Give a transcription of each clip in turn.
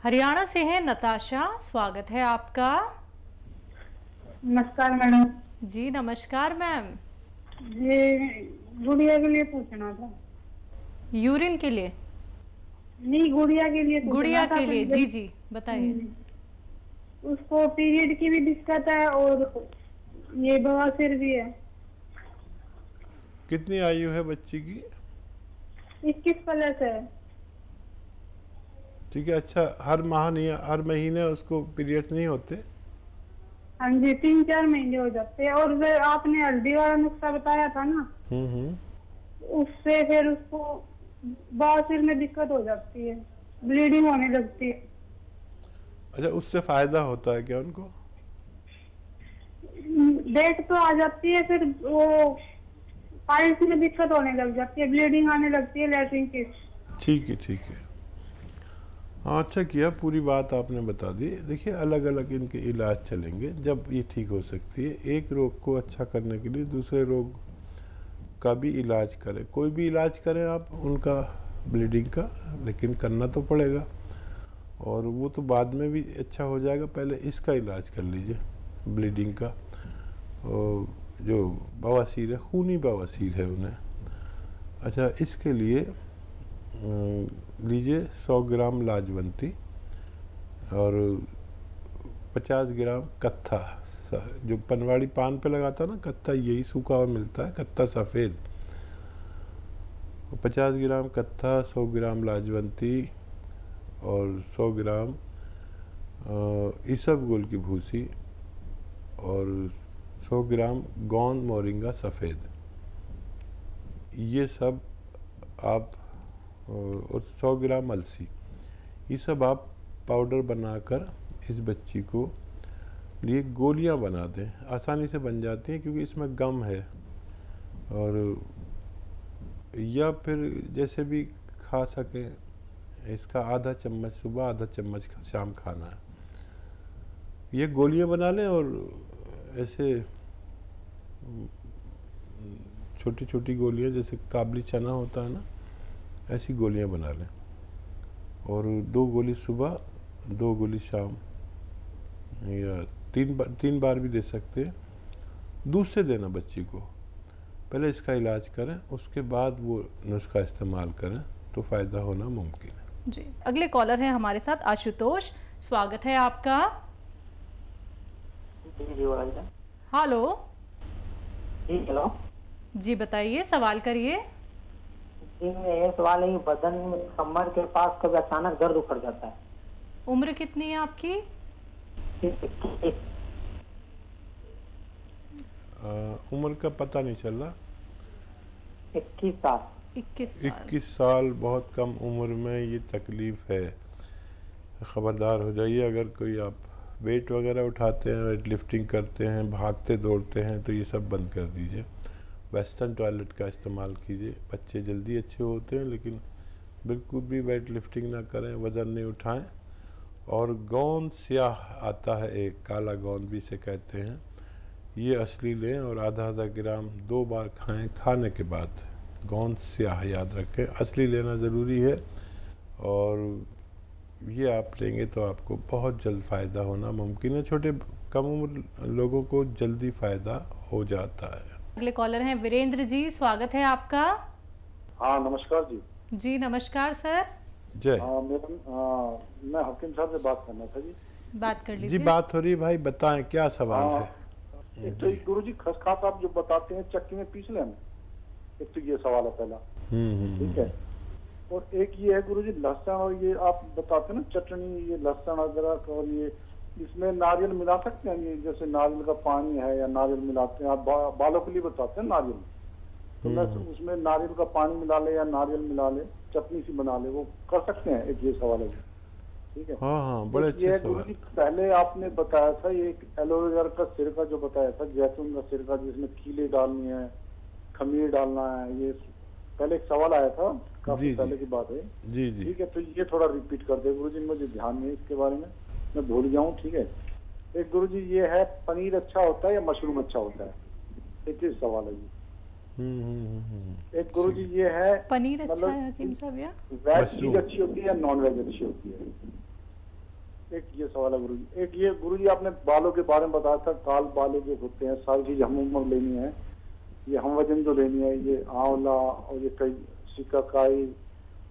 हरियाणा से हैं नताशा, स्वागत है आपका। नमस्कार मैडम। जी नमस्कार मैम। ये गुड़िया के लिए पूछना था। यूरिन के लिए? नहीं, गुड़िया के लिए पूछना गुड़िया था। के लिए, जी जी बताइए। उसको पीरियड की भी दिक्कत है और ये बवासीर भी है। कितनी आयु है बच्ची की? 21 प्लस है। ठीक है। अच्छा, हर माह नहीं, हर महीने उसको पीरियड नहीं होते? हाँ जी, 3-4 महीने हो जाते हैं। और फिर आपने हल्दी वाला नुस्खा बताया था ना, उससे फिर उसको बवासीर में दिक्कत हो जाती है, ब्लीडिंग होने लगती है। अच्छा, उससे फायदा होता है क्या उनको? डेट तो आ जाती है, फिर वो पाइल्स में दिक्कत होने लग जाती है, ब्लीडिंग आने लगती है, लैट्रिन की। ठीक है, ठीक है। हाँ, अच्छा किया, पूरी बात आपने बता दी। देखिए, अलग अलग इनके इलाज चलेंगे जब ये ठीक हो सकती है। एक रोग को अच्छा करने के लिए दूसरे रोग का भी इलाज करें। कोई भी इलाज करें आप उनका ब्लीडिंग का, लेकिन करना तो पड़ेगा, और वो तो बाद में भी अच्छा हो जाएगा। पहले इसका इलाज कर लीजिए, ब्लीडिंग का। और जो बवासीर है, खूनी बवासीर है उन्हें। अच्छा, इसके लिए लीजिए 100 ग्राम लाजवंती और 50 ग्राम कत्था, जो पनवाड़ी पान पे लगाता ना कत्था, यही सूखा हुआ मिलता है, कत्था सफ़ेद। 50 ग्राम कत्था, 100 ग्राम लाजवंती और 100 ग्राम इसबगोल की भूसी और 100 ग्राम गोंद मोरिंगा सफ़ेद, ये सब आप, और 100 ग्राम अलसी, ये सब आप पाउडर बनाकर इस बच्ची को लिए गोलियां बना दें। आसानी से बन जाती हैं क्योंकि इसमें गम है। और या फिर जैसे भी खा सकें, इसका आधा चम्मच सुबह, आधा चम्मच शाम खाना है। ये गोलियां बना लें और ऐसे छोटी छोटी गोलियां, जैसे काबली चना होता है ना, ऐसी गोलियां बना लें। और 2 गोली सुबह, 2 गोली शाम, या 3 बार भी दे सकते हैं। दूध से देना बच्ची को। पहले इसका इलाज करें, उसके बाद वो नुस्खा इस्तेमाल करें तो फ़ायदा होना मुमकिन है। जी, अगले कॉलर हैं हमारे साथ आशुतोष, स्वागत है आपका। हेलो। हेलो जी बताइए, सवाल करिए। जी, ये सवाल है, बदन में कमर के पास कभी अचानक दर्द उखड़ जाता है। उम्र कितनी है आपकी? उम्र का पता नहीं चल रहा। 21 साल। 21 साल बहुत कम उम्र में ये तकलीफ़ है। ख़बरदार हो जाइए। अगर कोई आप वेट वगैरह उठाते हैं, वेट लिफ्टिंग करते हैं, भागते दौड़ते हैं, तो ये सब बंद कर दीजिए। वेस्टर्न टॉयलेट का इस्तेमाल कीजिए। बच्चे जल्दी अच्छे होते हैं, लेकिन बिल्कुल भी वेट लिफ्टिंग ना करें, वज़न नहीं उठाएं। और गोंद स्याह आता है, एक काला गोंद भी इसे कहते हैं, ये असली लें और आधा ग्राम 2 बार खाएं खाने के बाद। गोंद स्याह याद रखें, असली लेना ज़रूरी है। और ये आप लेंगे तो आपको बहुत जल्द फ़ायदा होना मुमकिन है। छोटे कम उम्र लोगों को जल्दी फ़ायदा हो जाता है। अगले कॉलर हैं वीरेंद्र जी, स्वागत है आपका। हाँ नमस्कार जी। जी नमस्कार सर। जय। मैं हकीम साहब से बात करना था जी। बात कर लीजिए। जी बात हो रही भाई, बताएं क्या सवाल है। एक तो गुरु जी खसखस आप जो बताते हैं चक्की में पीस लें, एक तो ये सवाल है पहला। ठीक है। और एक ये है गुरु जी लहसुन, और ये आप बताते हैं ना चटनी, ये लहसुन अदरक, और ये इसमें नारियल मिला सकते हैं? ये जैसे नारियल का पानी है या नारियल मिलाते हैं आप, बालों के लिए बताते हैं नारियल, तो मैं उसमें नारियल का पानी मिला ले या नारियल मिला ले, चटनी सी बना ले, वो कर सकते हैं? एक ये सवाल है। ठीक है। हाँ, बड़े अच्छे सवाल। पहले आपने बताया था ये एलोवेरा का सिरका जो बताया था, जैतून का सिरका जिसमें कीले डालनी है, खमीर डालना है, ये पहले एक सवाल आया था, काफी पहले की बात है। जी जी। ठीक है, तो ये थोड़ा रिपीट कर दे गुरु जी, मुझे ध्यान नहीं इसके बारे में, मैं भूल गया हूँ। ठीक है। एक गुरु जी ये है, पनीर अच्छा होता है या मशरूम अच्छा होता है? एक ही सवाल है जी। एक गुरु जी ये है, पनीर अच्छा है हकीम साहब या वेज चीज अच्छी होती है या नॉन वेज अच्छी होती है? एक ये सवाल है गुरुजी। एक ये गुरुजी, आपने बालों के बारे में बताया था, काल बाले जो होते हैं, सारी चीज हम उम्र लेनी है, ये हम वजन जो लेनी है, ये आंवला और ये कई सिकाकाई,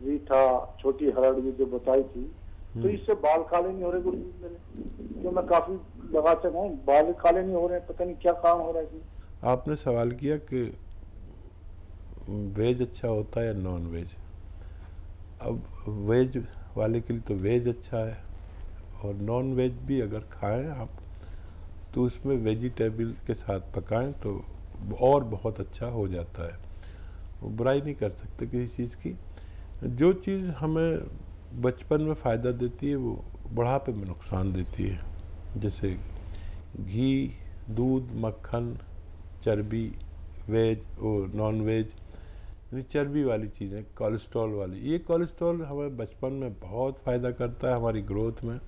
रीठा, छोटी हरड़, ये जो बताई थी, तो इससे बाल काले नहीं हो रहे गुरुजी मेरे? जो मैं काफी लगा चुका हूँ, बाल काले नहीं हो रहे, पता नहीं क्या कारण हो रहा है इसमें। आपने सवाल किया कि वेज अच्छा होता है या नॉन वेज। अब वेज वाले के लिए तो वेज अच्छा है, और नॉन वेज भी अगर खाएं आप तो उसमें वेजिटेबल के साथ पकाएं तो और बहुत अच्छा हो जाता है। वो बुराई नहीं कर सकते किसी चीज़ की। जो चीज़ हमें बचपन में फ़ायदा देती है वो बुढ़ापे में नुकसान देती है। जैसे घी, दूध, मक्खन, चर्बी, वेज और नॉन वेज, यानी चर्बी वाली चीज़ें, कोलेस्ट्रॉल वाली। ये कोलेस्ट्रॉल हमें बचपन में बहुत फ़ायदा करता है हमारी ग्रोथ में,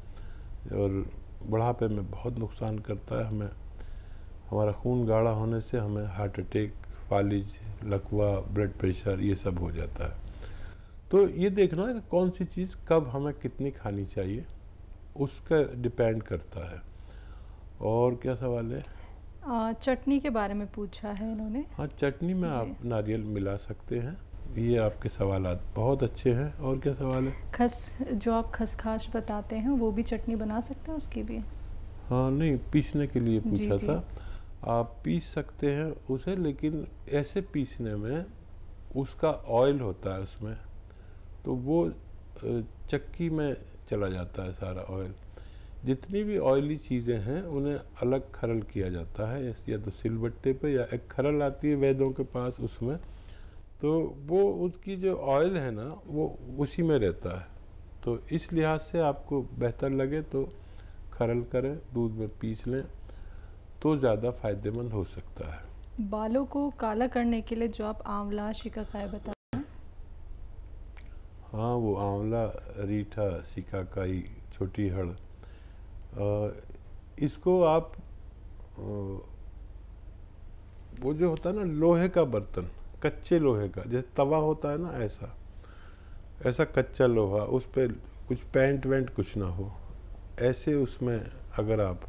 और बुढ़ापे में बहुत नुकसान करता है हमें। हमारा खून गाढ़ा होने से हमें हार्ट अटैक, फालिज, लकवा, ब्लड प्रेशर, ये सब हो जाता है। तो ये देखना है कि कौन सी चीज़ कब हमें कितनी खानी चाहिए, उसका डिपेंड करता है। और क्या सवाल है? चटनी के बारे में पूछा है इन्होंने। हाँ, चटनी में आप नारियल मिला सकते हैं। ये आपके सवालात बहुत अच्छे हैं। और क्या सवाल है? जो आप खसखस बताते हैं वो भी चटनी बना सकते हैं उसकी भी? हाँ, नहीं, पीसने के लिए पूछा जी। था। आप पीस सकते हैं उसे, लेकिन ऐसे पीसने में उसका ऑयल होता है उसमें, तो वो चक्की में चला जाता है सारा ऑयल। जितनी भी ऑयली चीज़ें हैं उन्हें अलग खरल किया जाता है, या तो सिलबट्टे पे, या एक खरल आती है वैद्यों के पास, उसमें तो वो उसकी जो ऑयल है ना वो उसी में रहता है। तो इस लिहाज से आपको बेहतर लगे तो खरल करें, दूध में पीस लें तो ज़्यादा फ़ायदेमंद हो सकता है। बालों को काला करने के लिए जो आप आंवला, शिकाकाई बताते हैं। हाँ, वो आंवला, रीठा, सिकाकाई, छोटी हड़, इसको आप वो जो होता है ना लोहे का बर्तन, कच्चे लोहे का, जैसे तवा होता है ना, ऐसा कच्चा लोहा, उस पर कुछ पेंट वेंट कुछ ना हो, ऐसे उसमें अगर आप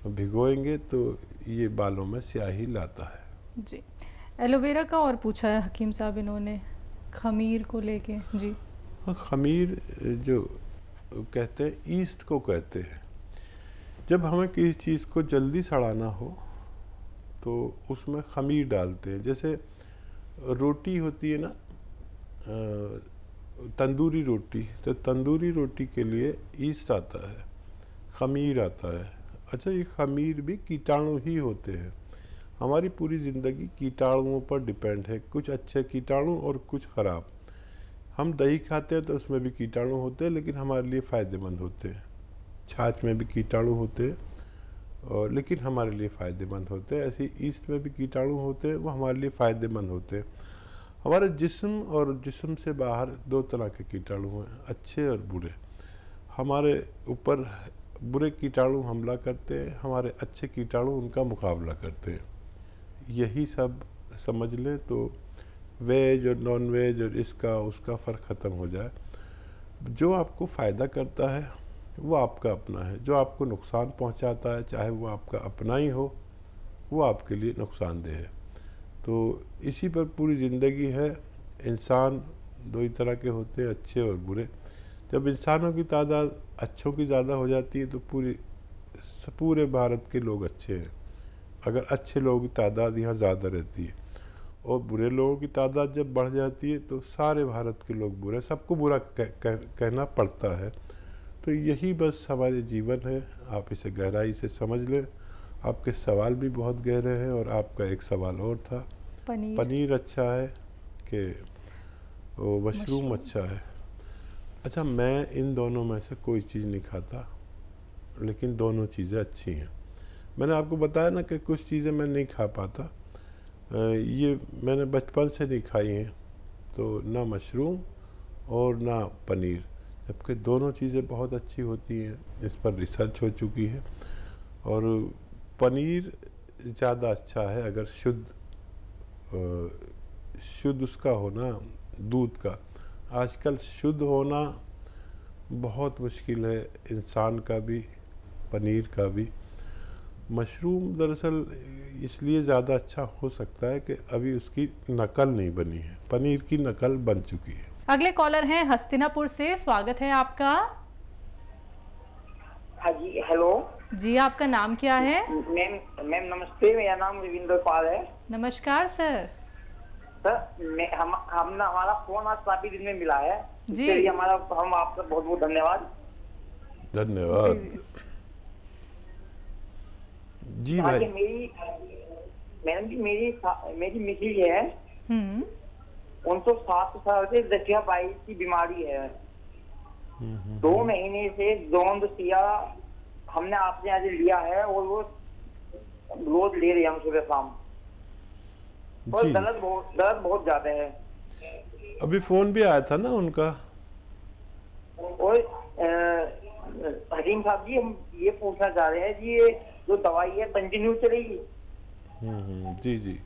भिगोएंगे तो ये बालों में स्याही लाता है। जी। एलोवेरा का और पूछा है हकीम साहब इन्होंने, खमीर को लेके। जी हाँ, खमीर जो कहते हैं, ईस्ट को कहते हैं। जब हमें किसी चीज़ को जल्दी सड़ाना हो तो उसमें खमीर डालते हैं। जैसे रोटी होती है ना, तंदूरी रोटी, तो तंदूरी रोटी के लिए ईस्ट आता है, खमीर आता है। अच्छा, ये खमीर भी कीटाणु ही होते हैं। हमारी पूरी ज़िंदगी कीटाणुओं पर डिपेंड है, कुछ अच्छे कीटाणु और कुछ ख़राब। हम दही खाते हैं तो उसमें भी कीटाणु होते हैं, लेकिन हमारे लिए फ़ायदेमंद होते हैं। छाछ में भी कीटाणु होते हैं, और लेकिन हमारे लिए फ़ायदेमंद होते हैं। ऐसे ईस्ट में भी कीटाणु होते हैं, वो हमारे लिए फ़ायदेमंद होते हैं। हमारे जिस्म और जिस्म से बाहर दो तरह के कीटाणु हैं, अच्छे और बुरे। हमारे ऊपर बुरे कीटाणु हमला करते हैं, हमारे अच्छे कीटाणु उनका मुकाबला करते हैं। यही सब समझ लें तो वेज और नॉन वेज और इसका उसका फ़र्क ख़त्म हो जाए। जो आपको फ़ायदा करता है वो आपका अपना है, जो आपको नुकसान पहुंचाता है, चाहे वो आपका अपना ही हो, वो आपके लिए नुकसानदेह है। तो इसी पर पूरी ज़िंदगी है। इंसान दो ही तरह के होते हैं, अच्छे और बुरे। जब इंसानों की तादाद अच्छों की ज़्यादा हो जाती है तो पूरे भारत के लोग अच्छे हैं। अगर अच्छे लोगों की तादाद यहाँ ज़्यादा रहती है और बुरे लोगों की तादाद जब बढ़ जाती है तो सारे भारत के लोग बुरे, सबको बुरा कहना पड़ता है। तो यही बस हमारे जीवन है, आप इसे गहराई से समझ लें। आपके सवाल भी बहुत गहरे हैं, और आपका एक सवाल और था, पनीर अच्छा है कि वो मशरूम अच्छा है। अच्छा, मैं इन दोनों में से कोई चीज़ नहीं खाता, लेकिन दोनों चीज़ें अच्छी हैं। मैंने आपको बताया ना कि कुछ चीज़ें मैं नहीं खा पाता, ये मैंने बचपन से नहीं खाई हैं, तो ना मशरूम और ना पनीर, जबकि दोनों चीज़ें बहुत अच्छी होती हैं। इस पर रिसर्च हो चुकी है, और पनीर ज़्यादा अच्छा है अगर शुद्ध उसका होना, दूध का। आजकल शुद्ध होना बहुत मुश्किल है, इंसान का भी, पनीर का भी। मशरूम दरअसल इसलिए ज़्यादा अच्छा हो सकता है कि अभी उसकी नकल नहीं बनी है, पनीर की नकल बन चुकी है। अगले कॉलर हैं हस्तिनापुर से, स्वागत है आपका। हाँ जी, हेलो जी, आपका नाम क्या है? मैम नमस्ते, मेरा नाम रविंद्र पाल है। नमस्कार सर। सर हमारा फोन आज काफी दिन में मिला है जी, इसके लिए हम आपका बहुत बहुत धन्यवाद। धन्यवाद जी भाई। मैडम जी मेरी मिसेज है, उनको 7 साल से जटियाबाई की बीमारी है। 2 महीने से जोंद सिया हमने आपसे आज लिया है और वो रोज ले रहे हैं हम सुबह शाम, और दर्द बहुत ज्यादा है। अभी फोन भी आया था ना उनका। और हकीम साहब जी, हम ये पूछना चाह रहे हैं जी, ये जो दवाई है कंटिन्यू चलेगी? जी जी।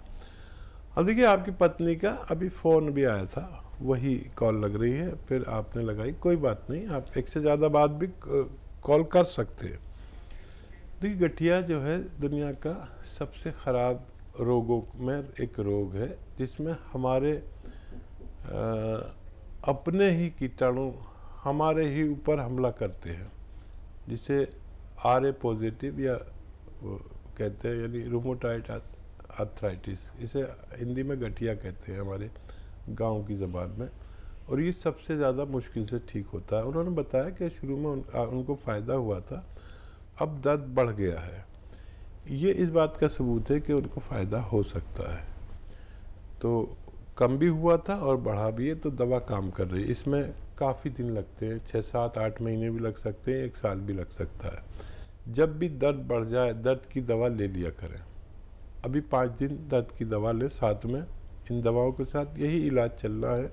अब देखिए, आपकी पत्नी का अभी फ़ोन भी आया था, वही कॉल लग रही है, फिर आपने लगाई, कोई बात नहीं, आप एक से ज़्यादा बात भी कॉल कर सकते हैं। देखिए, गठिया जो है दुनिया का सबसे ख़राब रोगों में एक रोग है, जिसमें हमारे अपने ही कीटाणु हमारे ही ऊपर हमला करते हैं, जिसे RA पॉजिटिव या कहते हैं, यानी रूमेटॉइड आर्थराइटिस, इसे हिंदी में गठिया कहते हैं हमारे गांव की ज़बान में। और ये सबसे ज़्यादा मुश्किल से ठीक होता है। उन्होंने बताया कि शुरू में उनको फ़ायदा हुआ था, अब दर्द बढ़ गया है। ये इस बात का सबूत है कि उनको फ़ायदा हो सकता है। तो कम भी हुआ था और बढ़ा भी है, तो दवा काम कर रही है। इसमें काफ़ी दिन लगते हैं, 6, 7, 8 महीने भी लग सकते हैं, 1 साल भी लग सकता है। जब भी दर्द बढ़ जाए, दर्द की दवा ले लिया करें। अभी 5 दिन दर्द की दवा लें, साथ में इन दवाओं के साथ यही इलाज चल रहा है।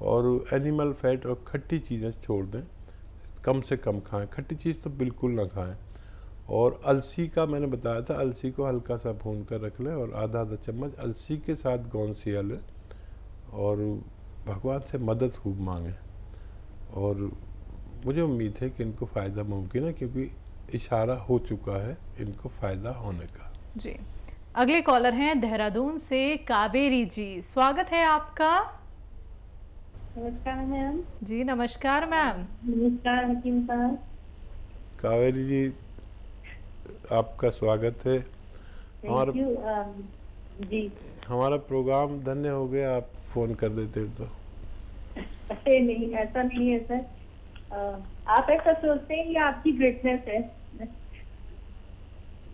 और एनिमल फैट और खट्टी चीज़ें छोड़ दें, कम से कम खाएं, खट्टी चीज़ तो बिल्कुल ना खाएं। और अलसी का मैंने बताया था, अलसी को हल्का सा भून कर रख लें और आधा चम्मच अलसी के साथ गोंद सिया लें, और भगवान से मदद खूब मांगें। और मुझे उम्मीद है कि इनको फ़ायदा मुमकिन है, क्योंकि इशारा हो चुका है इनको फ़ायदा होने का। जी, अगले कॉलर हैं देहरादून से कावेरी जी, स्वागत है आपका। नमस्कार मैम। जी नमस्कार मैम। नमस्कार हकीम साहब। कावेरी जी, आपका स्वागत है। जी, हमारा प्रोग्राम धन्य हो गया, आप फ़ोन कर देते तो। अरे नहीं, ऐसा नहीं है सर, आप ऐसा सोचते हैं, ये आपकी ग्रेटनेस है।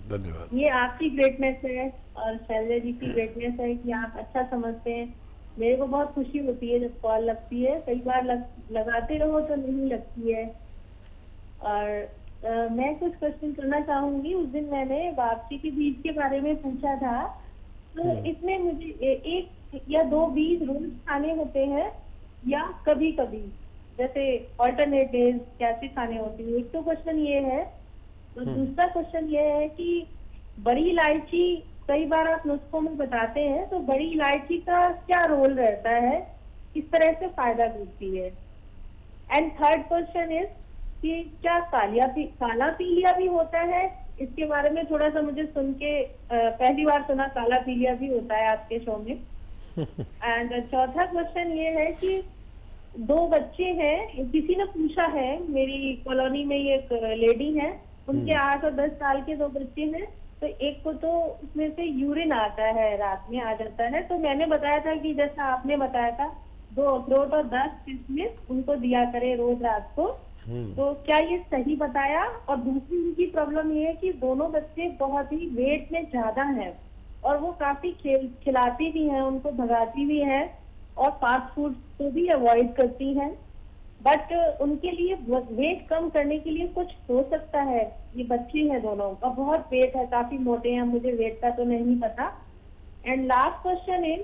धन्यवाद। ये आपकी ग्रेटनेस है और शैलजा जी की ग्रेटनेस है कि आप अच्छा समझते हैं। मेरे को बहुत खुशी होती है जब कॉल लगती है, कई बार लगाते रहो तो नहीं लगती है। और मैं कुछ क्वेश्चन करना चाहूंगी। उस दिन मैंने वापसी के बीज के बारे में पूछा था, तो इसमें मुझे 1 या 2 बीज रोज खाने होते हैं या कभी कभी, जैसे ऑल्टरनेट डेज कैसे खाने होते हैं? एक तो क्वेश्चन ये है। तो दूसरा क्वेश्चन ये है कि बड़ी इलायची कई बार आप नुस्खों में बताते हैं, तो बड़ी इलायची का क्या रोल रहता है, किस तरह से फायदा देती है? एंड थर्ड क्वेश्चन इज कि क्या काला पीलिया भी होता है? इसके बारे में थोड़ा सा मुझे सुन के पहली बार सुना, काला पीलिया भी होता है आपके शो में। एंड चौथा क्वेश्चन ये है कि 2 बच्चे हैं, किसी ने पूछा है, मेरी कॉलोनी में ये एक लेडी है, उनके 8 और 10 साल के 2 बच्चे हैं, तो एक को तो उसमें से यूरिन आता है, रात में आ जाता है। तो मैंने बताया था कि जैसा आपने बताया था, 2 अखरोट और 10 किशमिश उनको दिया करे रोज रात को, तो क्या ये सही बताया? और दूसरी उनकी प्रॉब्लम ये है कि दोनों बच्चे बहुत ही वेट में ज्यादा हैं और वो काफी खिलाती भी हैं, उनको भगाती भी हैं और फास्ट फूड को भी अवॉइड करती हैं। बट उनके लिए वेट कम करने के लिए कुछ हो सकता है? ये बच्चे हैं दोनों का, बहुत वेट है, काफी मोटे हैं, मुझे वेट का तो नहीं पता। एंड लास्ट क्वेश्चन है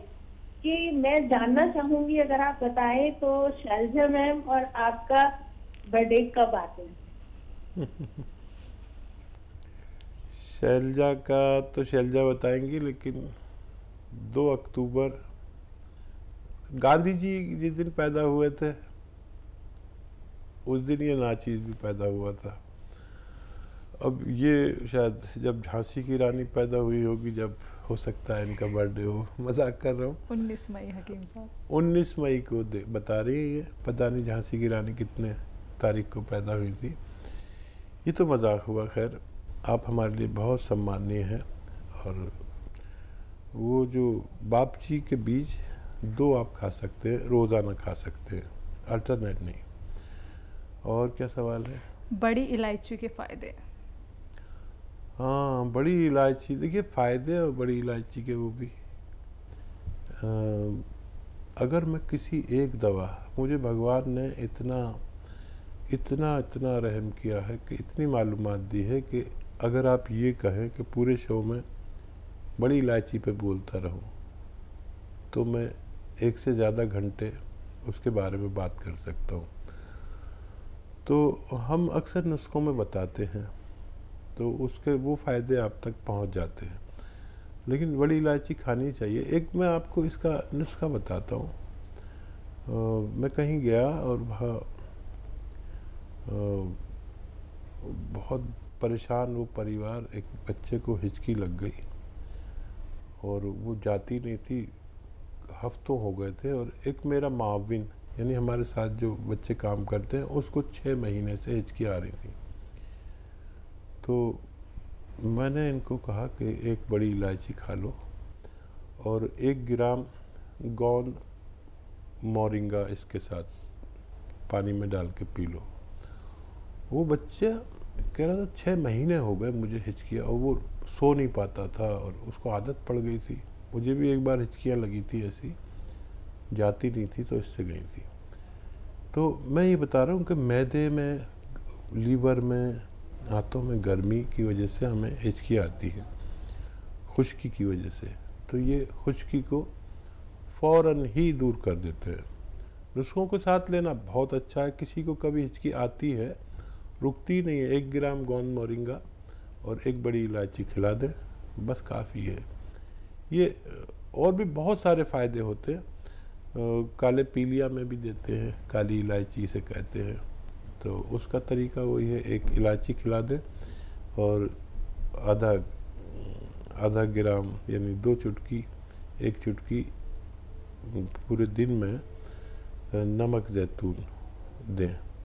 कि मैं जानना चाहूंगी, अगर आप बताएं तो, शैलजा मैम और आपका बर्थडे कब आते हैं? शैलजा का तो शैलजा बताएंगी, लेकिन 2 अक्टूबर गांधी जी जिस दिन पैदा हुए थे, उस दिन ये नाचीज़ भी पैदा हुआ था। अब ये शायद जब झांसी की रानी पैदा हुई होगी, जब हो सकता है इनका बर्थडे हो, मजाक कर रहा हूँ। 19 मई हकीम साहब, 19 मई को बता रही है ये, पता नहीं झांसी की रानी कितने तारीख को पैदा हुई थी। ये तो मजाक हुआ। खैर, आप हमारे लिए बहुत सम्मानीय हैं। और वो जो बापची के बीज 2 आप खा सकते हैं, रोज़ाना खा सकते हैं, अल्टरनेट नहीं। और क्या सवाल है? बड़ी इलायची के फ़ायदे। हाँ, बड़ी इलायची, देखिए फ़ायदे और बड़ी इलायची के वो भी, अगर मैं किसी एक दवा, मुझे भगवान ने इतना इतना इतना रहम किया है कि इतनी मालूमात दी है कि अगर आप ये कहें कि पूरे शो में बड़ी इलायची पे बोलता रहूं, तो मैं 1 से ज़्यादा घंटे उसके बारे में बात कर सकता हूँ। तो हम अक्सर नुस्खों में बताते हैं, तो उसके वो फ़ायदे आप तक पहुँच जाते हैं। लेकिन बड़ी इलायची खानी चाहिए। एक मैं आपको इसका नुस्खा बताता हूँ। मैं कहीं गया और वहाँ बहुत परेशान वो परिवार, एक बच्चे को हिचकी लग गई और वो जाती नहीं थी, हफ्तों हो गए थे। और एक मेरा माविन, यानी हमारे साथ जो बच्चे काम करते हैं, उसको 6 महीने से हिचकी आ रही थी। तो मैंने इनको कहा कि एक बड़ी इलायची खा लो और 1 ग्राम गोंद मोरिंगा इसके साथ पानी में डाल के पी लो। वो बच्चा कह रहा था 6 महीने हो गए मुझे हिचकियाँ, और वो सो नहीं पाता था और उसको आदत पड़ गई थी। मुझे भी एक बार हिचकियाँ लगी थी, ऐसी जाती नहीं थी तो इससे गई थी। तो मैं ये बता रहा हूँ कि मैदे में, लीवर में, हाथों में गर्मी की वजह से हमें हिचकियाँ आती हैं, खुश्की की वजह से। तो ये खुश्की को फ़ौरन ही दूर कर देते हैं। नुस्खों के साथ लेना बहुत अच्छा है। किसी को कभी हिचकी आती है, रुकती नहीं है, 1 ग्राम गोंद मोरिंगा और 1 बड़ी इलायची खिला दें, बस काफ़ी है। ये और भी बहुत सारे फ़ायदे होते हैं। काले पीलिया में भी देते हैं, काली इलायची से कहते हैं। तो उसका तरीका वही है, 1 इलायची खिला दें और आधा ग्राम यानी 2 चुटकी, 1 चुटकी पूरे दिन में नमक ज़ैतून दें।